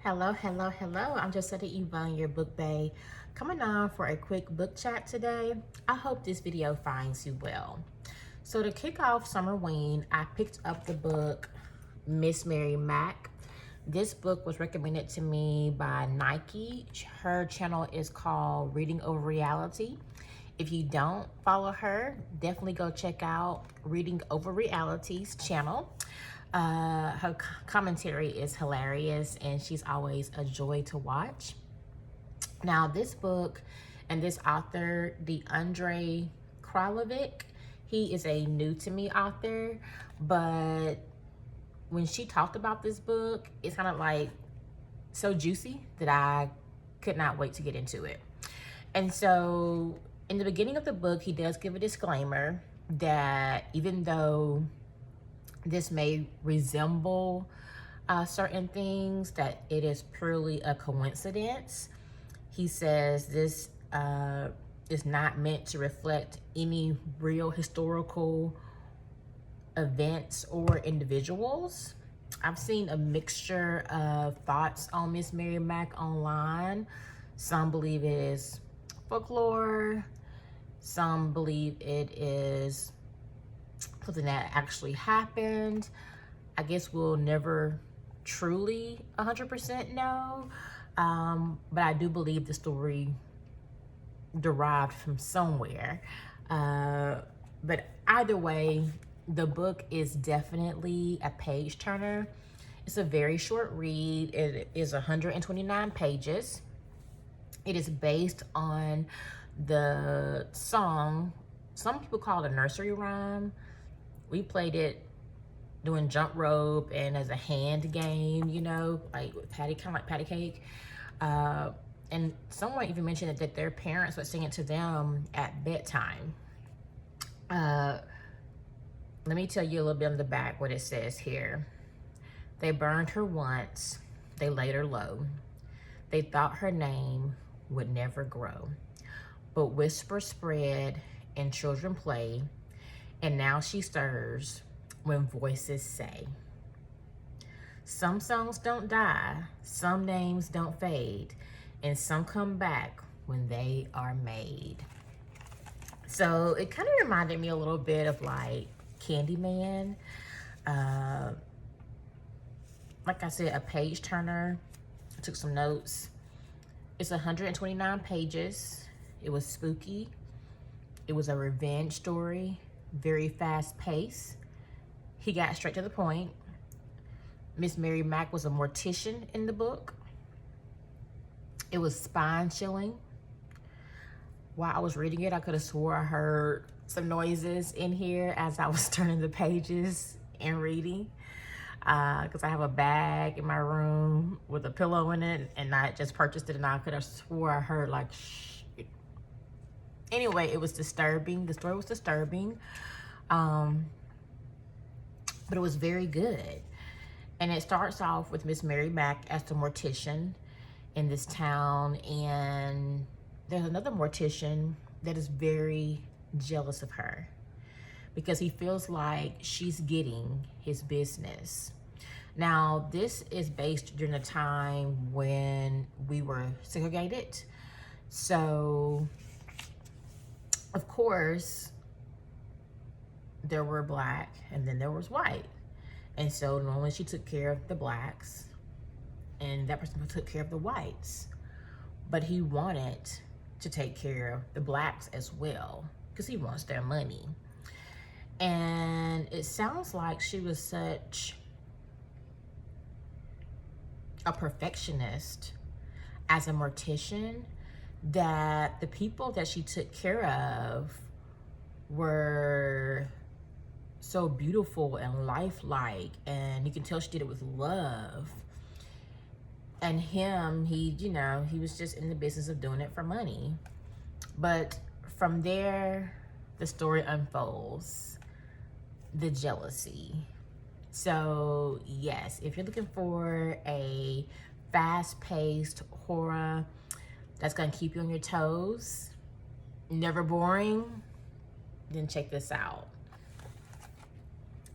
Hello, hello, hello. I'm just Yvonne, your book bae, coming on for a quick book chat today. I hope this video finds you well. So to kick off Summerween, I picked up the book Miss Mary Mack. This book was recommended to me by Nike. Her channel is called Reading Over Reality. If you don't follow her, definitely go check out Reading Over Reality's channel. Her commentary is hilarious and she's always a joy to watch. Now this book and this author, Deandre Kralevic, he is a new to me author, but when she talked about this book, it's kind of like so juicy that I could not wait to get into it. And so in the beginning of the book, he does give a disclaimer that even though this may resemble certain things, that it is purely a coincidence. He says this is not meant to reflect any real historical events or individuals. I've seen a mixture of thoughts on Miss Mary Mack online. Some believe it is folklore. Some believe it is something that actually happened. I guess we'll never truly 100% know, but I do believe the story derived from somewhere. But either way, the book is definitely a page turner. It's a very short read. It is 129 pages. It is based on the song, some people call it a nursery rhyme. We played it doing jump rope and as a hand game, you know, like with kind of like patty cake. And someone even mentioned that their parents would sing it to them at bedtime. Let me tell you a little bit on the back what it says here. They burned her once, they laid her low. They thought her name would never grow. But whispers spread and children play, and now she stirs when voices say. Some songs don't die, some names don't fade, and some come back when they are made. So it kind of reminded me a little bit of like Candyman. Like I said, a page turner. I took some notes. It's 129 pages. It was spooky. It was a revenge story, very fast paced. He got straight to the point. Miss Mary Mack was a mortician in the book. It was spine chilling. While I was reading it, I could have swore I heard some noises in here as I was turning the pages and reading. Because I have a bag in my room with a pillow in it, and I just purchased it, and I could have swore I heard like shh. Anyway, it was disturbing. The story was disturbing, but it was very good. And it starts off with Miss Mary Mack as the mortician in this town, and there's another mortician that is very jealous of her because he feels like she's getting his business. Now, this is based during a time when we were segregated. So, of course, there were black and then there was white. And so normally she took care of the blacks and that person took care of the whites. But he wanted to take care of the blacks as well because he wants their money. And it sounds like she was such a perfectionist as a mortician that the people that she took care of were so beautiful and lifelike, and you can tell she did it with love. And him, he was just in the business of doing it for money. But from there, the story unfolds. The jealousy. So yes, if you're looking for a fast-paced horror that's gonna keep you on your toes, never boring, then check this out.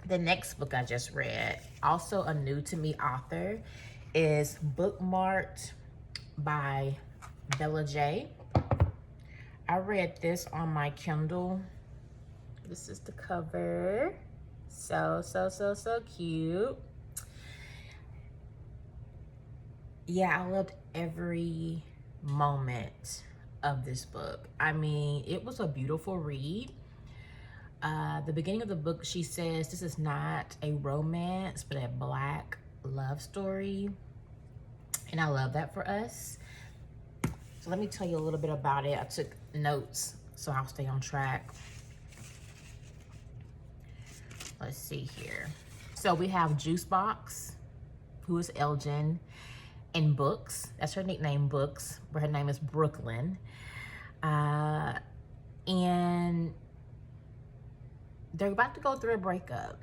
The next book I just read, also a new to me author, is Bookmarked by Bella J. I read this on my Kindle. This is the cover. So cute. Yeah, I loved every moment of this book. I mean, it was a beautiful read. The beginning of the book, she says this is not a romance, but a Black love story. And I love that for us. So let me tell you a little bit about it. I took notes so I'll stay on track. Let's see here. So we have Juicebox, who is Elgin, and Books. That's her nickname, Books, but her name is Brooklyn. And they're about to go through a breakup.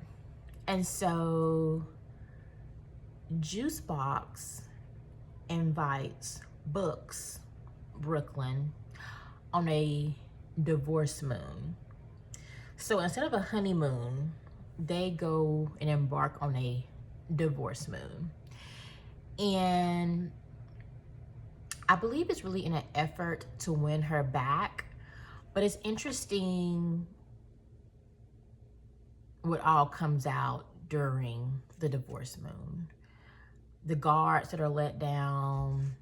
And so Juicebox invites Books, Brooklyn, on a divorce moon. So instead of a honeymoon, they go and embark on a divorce moon. And I believe it's really in an effort to win her back. But it's interesting what all comes out during the divorce moon. The guards that are let down,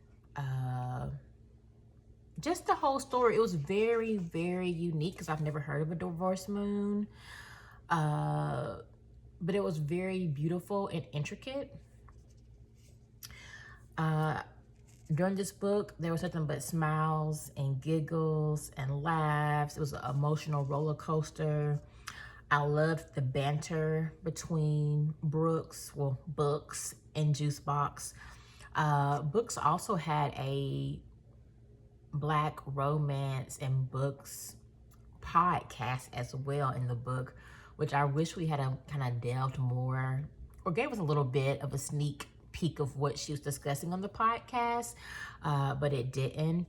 just the whole story. It was very, very unique because I've never heard of a divorce moon. But it was very beautiful and intricate. During this book, there was nothing but smiles and giggles and laughs. It was an emotional roller coaster. I loved the banter between Books and Juicebox. Books also had a Black romance and books podcast as well in the book, which I wish we had a kind of delved more or gave us a little bit of a sneak peek of what she was discussing on the podcast, but it didn't.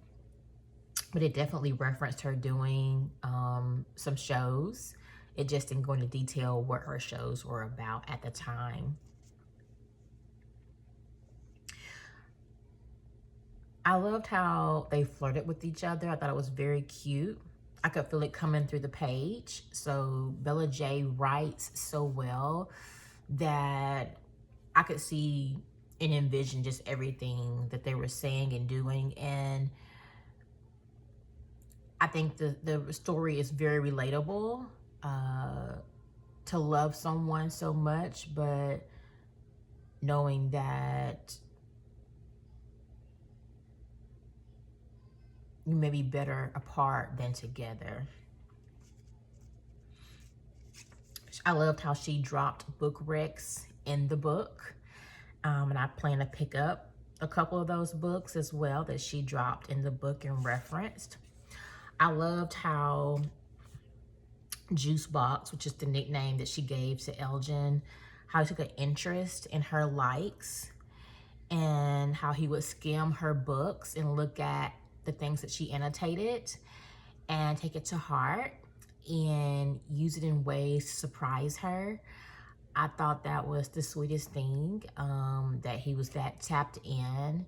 But it definitely referenced her doing some shows. It just didn't go into detail what her shows were about at the time. I loved how they flirted with each other. I thought it was very cute. I could feel it coming through the page. So Bella J writes so well that I could see and envision just everything that they were saying and doing. And I think the story is very relatable, to love someone so much, but knowing that you may be better apart than together. I loved how she dropped book recs in the book. And I plan to pick up a couple of those books as well that she dropped in the book and referenced. I loved how Juicebox, which is the nickname that she gave to Elgin, how he took an interest in her likes and how he would skim her books and look at the things that she annotated and take it to heart and use it in ways to surprise her. I thought that was the sweetest thing, that he was that tapped in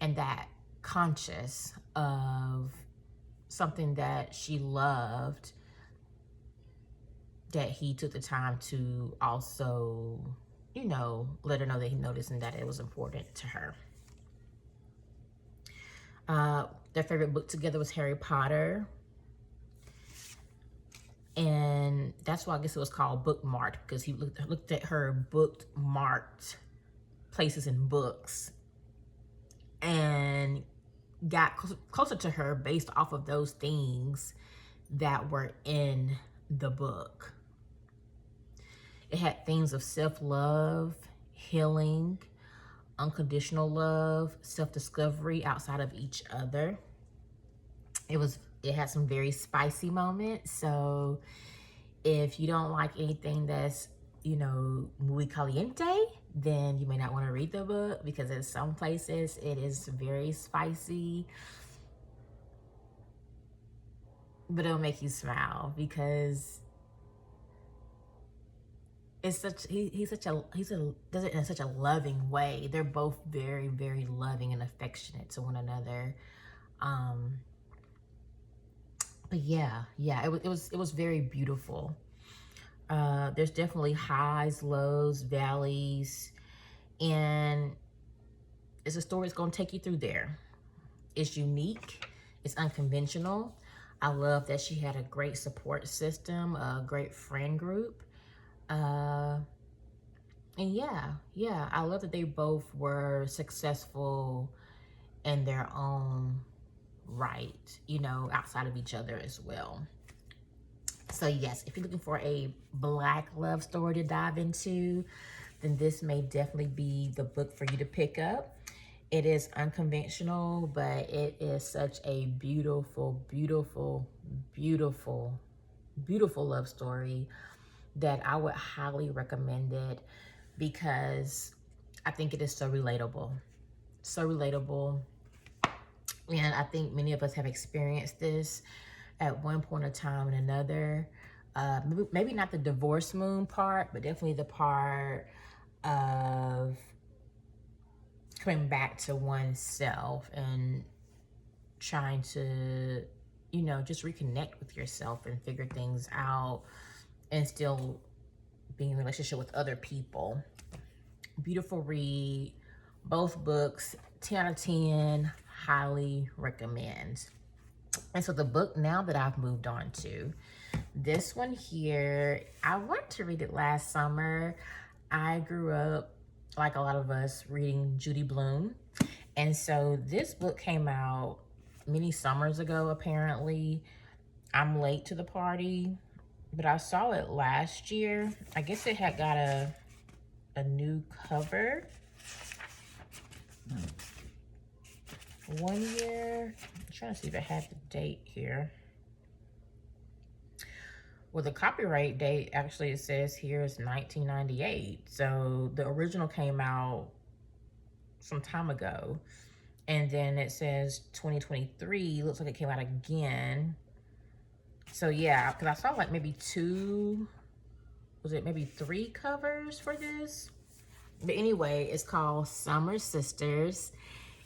and that conscious of something that she loved, that he took the time to also, you know, let her know that he noticed and that it was important to her. Their favorite book together was Harry Potter. And that's why I guess it was called Bookmarked, because he looked at her bookmarked places in books and got closer to her based off of those things that were in the book. It had themes of self-love, healing, unconditional love, self-discovery outside of each other. It had some very spicy moments. So if you don't like anything that's, you know, muy caliente, then you may not want to read the book, because in some places it is very spicy. But it'll make you smile, because he's does it in such a loving way. They're both very, very loving and affectionate to one another. Um, but yeah, it was very beautiful. There's definitely highs, lows, valleys, and it's a story that's going to take you through there. It's unique, it's unconventional. I love that she had a great support system, a great friend group. Uh, and yeah, I love that they both were successful in their own right, outside of each other as well. So yes, if you're looking for a Black love story to dive into, then this may definitely be the book for you to pick up. It is unconventional, but it is such a beautiful, beautiful, beautiful, beautiful love story that I would highly recommend it because I think it is so relatable. So relatable. And I think many of us have experienced this at one point in time and another. Maybe not the divorce moon part, but definitely the part of coming back to oneself and trying to, just reconnect with yourself and figure things out and still being in a relationship with other people. Beautiful read. Both books, 10 out of 10, highly recommend. And so the book now that I've moved on to, this one here, I wanted to read it last summer. I grew up, like a lot of us, reading Judy Blume. And so this book came out many summers ago, apparently. I'm late to the party, but I saw it last year. I guess it had got a new cover. 1 year. I'm trying to see if it had the date here. Well, the copyright date, actually, it says here is 1998. So the original came out some time ago. And then it says 2023. Looks like it came out again. So yeah, because I saw like maybe maybe 3 covers for this? But anyway, it's called Summer Sisters.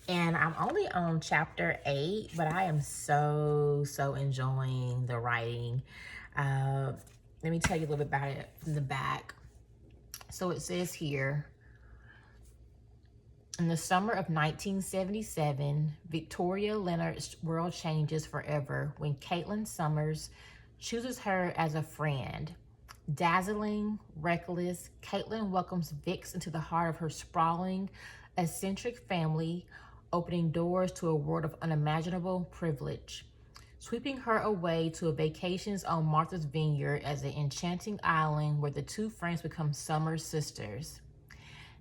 And I'm only on chapter 8, but I am so enjoying the writing. Let me tell you a little bit about it from the back. So it says here, in the summer of 1977, Victoria Leonard's world changes forever when Caitlin Summers chooses her as a friend. Dazzling, reckless, Caitlin welcomes Vix into the heart of her sprawling, eccentric family, opening doors to a world of unimaginable privilege. Sweeping her away to a vacations on Martha's Vineyard as an enchanting island where the two friends become summer sisters.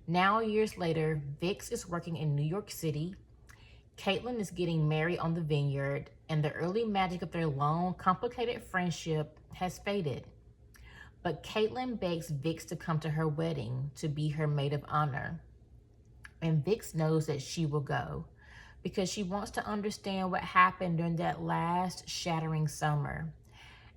Now, years later, Vix is working in New York City. Caitlin is getting married on the vineyard, and the early magic of their long, complicated friendship has faded. But Caitlin begs Vix to come to her wedding to be her maid of honor. And Vix knows that she will go because she wants to understand what happened during that last shattering summer.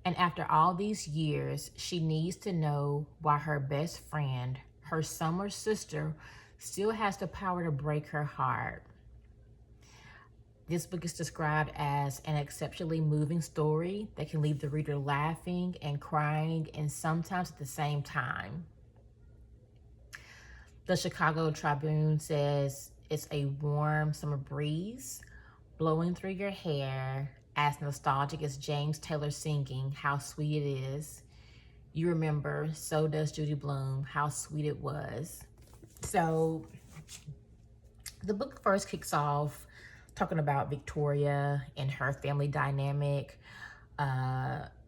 And after all these years, she needs to know why her best friend, her summer sister, still has the power to break her heart. This book is described as an exceptionally moving story that can leave the reader laughing and crying, and sometimes at the same time. The Chicago Tribune says it's a warm summer breeze blowing through your hair, as nostalgic as James Taylor singing How Sweet It Is. You remember, so does Judy Blume, how sweet it was. So the book first kicks off talking about Victoria and her family dynamic.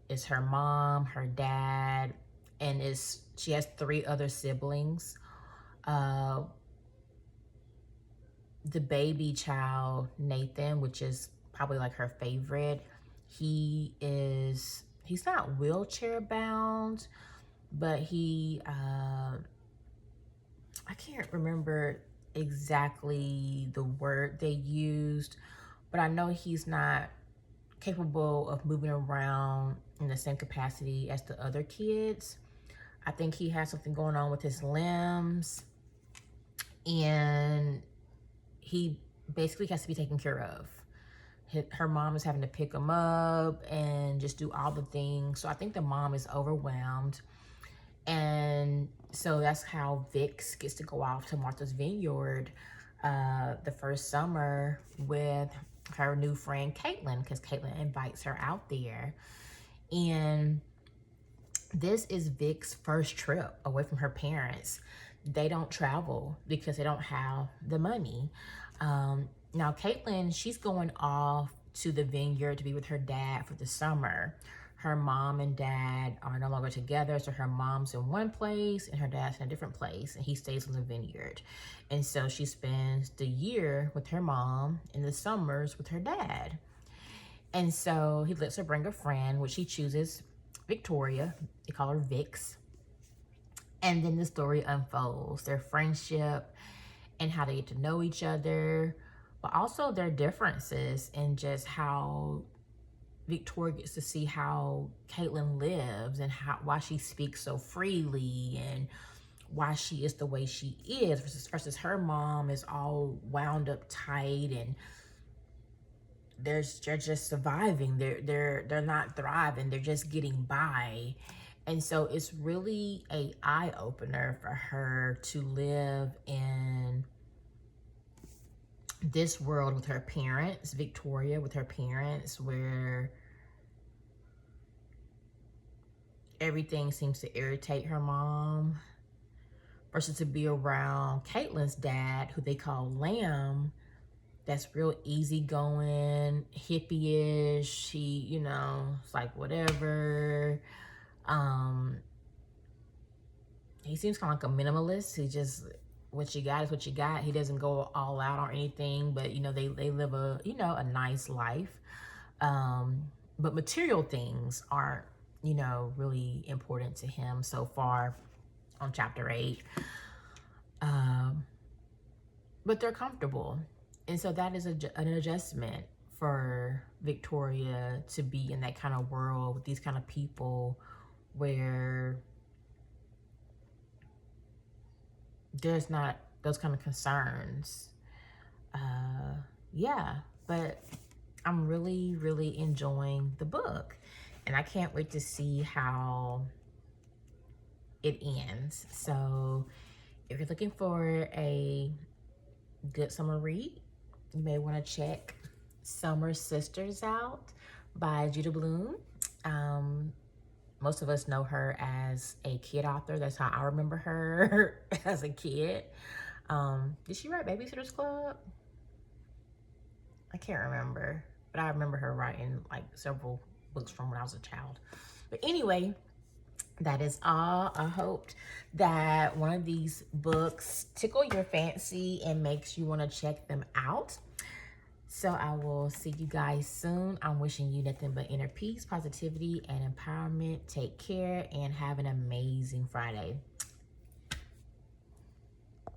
It's her mom, her dad, and she has 3 other siblings. The baby child, Nathan, which is probably like her favorite, he's not wheelchair bound, but I can't remember exactly the word they used, but I know he's not capable of moving around in the same capacity as the other kids. I think he has something going on with his limbs, and he basically has to be taken care of. Her mom is having to pick him up and just do all the things. So I think the mom is overwhelmed. And so that's how Vix gets to go off to Martha's Vineyard the first summer with her new friend Caitlin, because Caitlin invites her out there. And this is Vic's first trip away from her parents. They don't travel because they don't have the money. Now, Caitlin, she's going off to the vineyard to be with her dad for the summer. Her mom and dad are no longer together, so her mom's in one place and her dad's in a different place, and he stays on the vineyard. And so she spends the year with her mom and the summers with her dad. And so he lets her bring a friend, which she chooses Victoria. They call her Vix. And then the story unfolds, their friendship and how they get to know each other, but also their differences and just how Victoria gets to see how Caitlin lives and why she speaks so freely and why she is the way she is versus her mom is all wound up tight and they're just surviving. They're not thriving. They're just getting by. And so it's really a eye-opener for her to live in this world with her parents, Victoria with her parents, where everything seems to irritate her mom, versus to be around Caitlin's dad, who they call Lamb, that's real easygoing, hippie-ish. He, you know, it's like whatever. He seems kind of like a minimalist. He just, what you got is what you got. He doesn't go all out on anything, but you know, they live a, you know, a nice life. But material things aren't, you know, really important to him so far on chapter 8. But they're comfortable. And so that is an adjustment for Victoria to be in that kind of world with these kind of people where there's not those kind of concerns. Yeah, but I'm really, really enjoying the book. And I can't wait to see how it ends. So if you're looking for a good summer read, you may want to check Summer Sisters out by Judah Bloom. Most of us know her as a kid author. That's how I remember her as a kid. Did she write Babysitter's Club? I can't remember, but I remember her writing like several books from when I was a child. But anyway, that is all. I hoped that one of these books tickle your fancy and makes you want to check them out. So I will see you guys soon. I'm wishing you nothing but inner peace, positivity, and empowerment. Take care and have an amazing Friday.